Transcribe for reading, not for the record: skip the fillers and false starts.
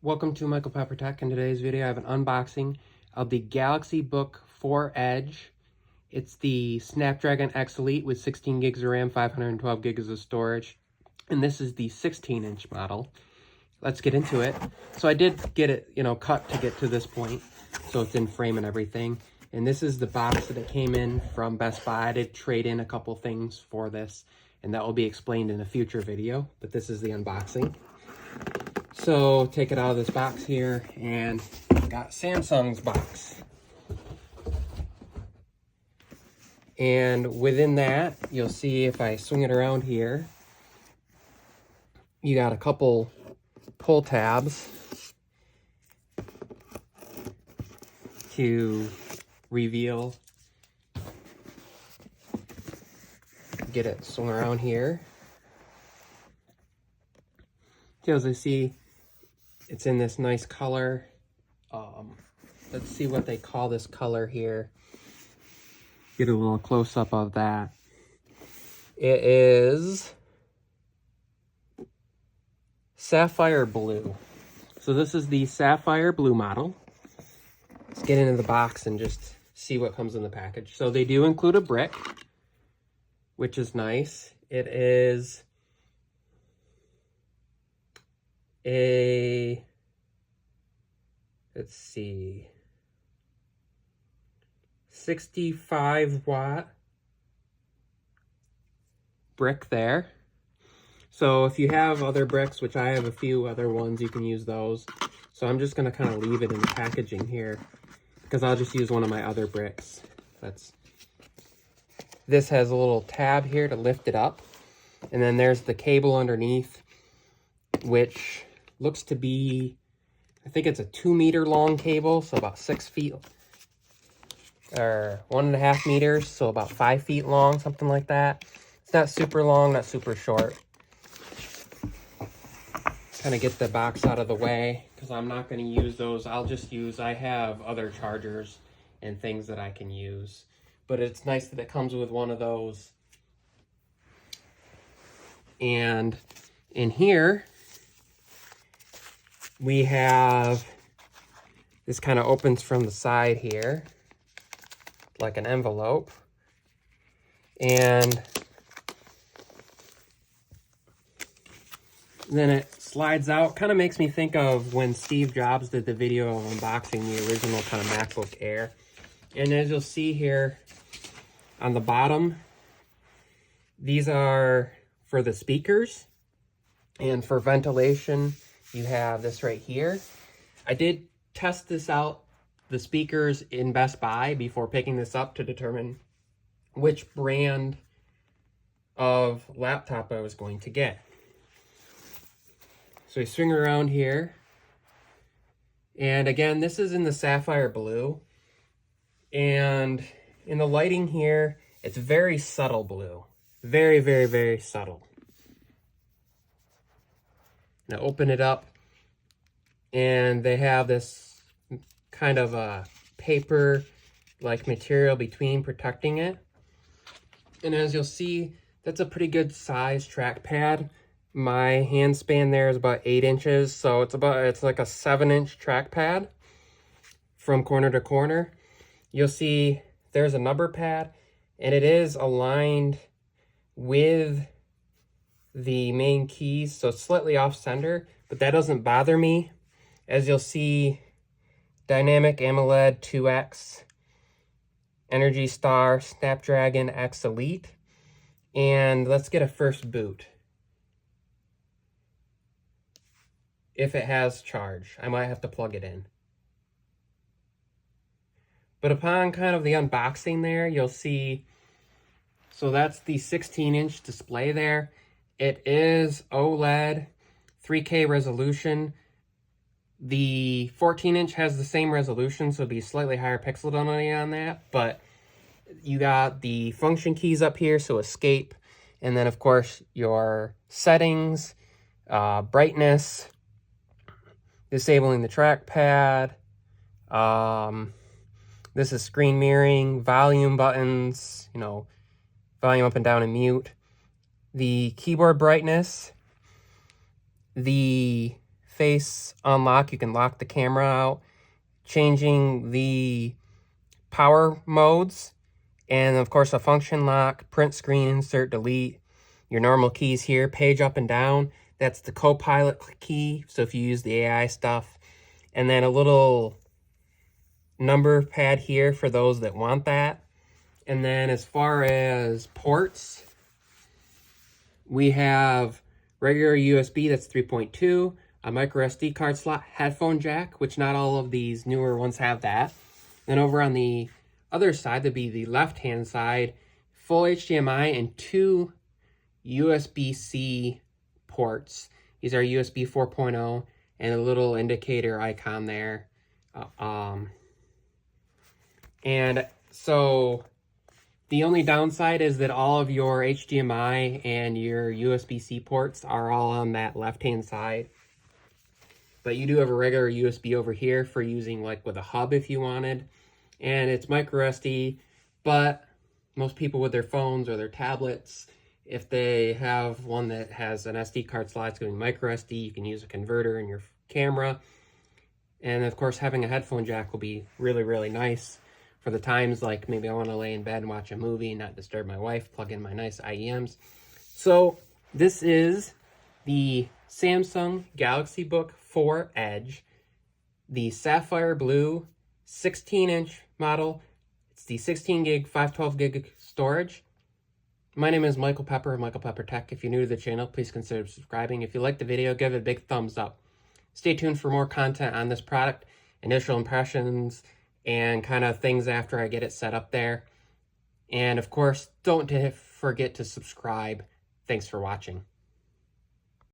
Welcome to Michael Pepper Tech. In today's video, I have an unboxing of the Galaxy Book 4 Edge. It's the Snapdragon X Elite with 16 gigs of RAM, 512 gigs of storage. And this is the 16-inch model. Let's get into it. So I did get it, cut to get to this point. So it's in frame and everything. And this is the box that it came in from Best Buy. I did trade in a couple things for this, and that will be explained in a future video. But this is the unboxing. So take it out of this box here, and got Samsung's box. And within that, you'll see if I swing it around here, you got a couple pull tabs to reveal, get it swung around here. So as I see, it's in this nice color. Let's see what they call this color here. Get a little close-up of that. It is sapphire blue. So this is the sapphire blue model. Let's get into the box and just see what comes in the package. So they do include a brick, which is nice. It is a, let's see, 65 watt brick there. So if you have other bricks, which I have a few other ones, you can use those. So I'm just going to kind of leave it in the packaging here because I'll just use one of my other bricks. This has a little tab here to lift it up. And then there's the cable underneath, which looks to be, I think it's a 2-meter long cable, so about 6 feet, or 1.5 meters, so about 5 feet long, something like that. It's not super long, not super short. Kind of get the box out of the way, because I'm not going to use those. I have other chargers and things that I can use. But it's nice that it comes with one of those. And in here, we have, this kind of opens from the side here, like an envelope. And then it slides out. Kind of makes me think of when Steve Jobs did the video of unboxing the original kind of MacBook Air. And as you'll see here on the bottom, these are for the speakers. And for ventilation, you have this right here. I did test this out, the speakers, in Best Buy before picking this up to determine which brand of laptop I was going to get. So we swing around here. And again, this is in the sapphire blue. And in the lighting here, it's very subtle blue. Very, very, very subtle. Now open it up, and they have this kind of a paper-like material between protecting it. And as you'll see, that's a pretty good size trackpad. My hand span there is about 8 inches, so it's like a 7-inch trackpad from corner to corner. You'll see there's a number pad, and it is aligned with the main keys, so it's slightly off center, but that doesn't bother me. As you'll see, Dynamic AMOLED 2X, Energy Star, Snapdragon X Elite, and let's get a first boot. If it has charge, I might have to plug it in. But upon kind of the unboxing there, you'll see, so that's the 16-inch display there. It is OLED, 3K resolution. The 14-inch has the same resolution, so it'll be slightly higher pixel density on that. But you got the function keys up here, so escape. And then, of course, your settings, brightness, disabling the trackpad. This is screen mirroring, volume buttons, volume up and down and mute. The keyboard brightness, the face unlock. You can lock the camera out, changing the power modes, and of course a function lock, print screen, insert, delete. Your normal keys here, page up and down. That's the co-pilot key, so if you use the AI stuff. And then a little number pad here for those that want that. And then as far as ports, we have regular USB, that's 3.2, a micro SD card slot, headphone jack, which not all of these newer ones have that. Then over on the other side, that'd be the left-hand side, full HDMI and 2 USB-C ports. These are USB 4.0 and a little indicator icon there. And so the only downside is that all of your HDMI and your USB-C ports are all on that left-hand side. But you do have a regular USB over here for using like with a hub if you wanted. And it's micro SD, but most people with their phones or their tablets, if they have one that has an SD card slot, it's going to be micro SD. You can use a converter in your camera. And of course, having a headphone jack will be really, really nice for the times like maybe I want to lay in bed and watch a movie and not disturb my wife, plug in my nice IEMs. So this is the Samsung Galaxy Book 4 Edge, the Sapphire Blue 16-inch model. It's the 16 gig, 512 gig storage. My name is Michael Pepper of Michael Pepper Tech. If you're new to the channel, please consider subscribing. If you liked the video, give it a big thumbs up. Stay tuned for more content on this product, initial impressions, and kind of things after I get it set up there. And of course, don't forget to subscribe. Thanks for watching.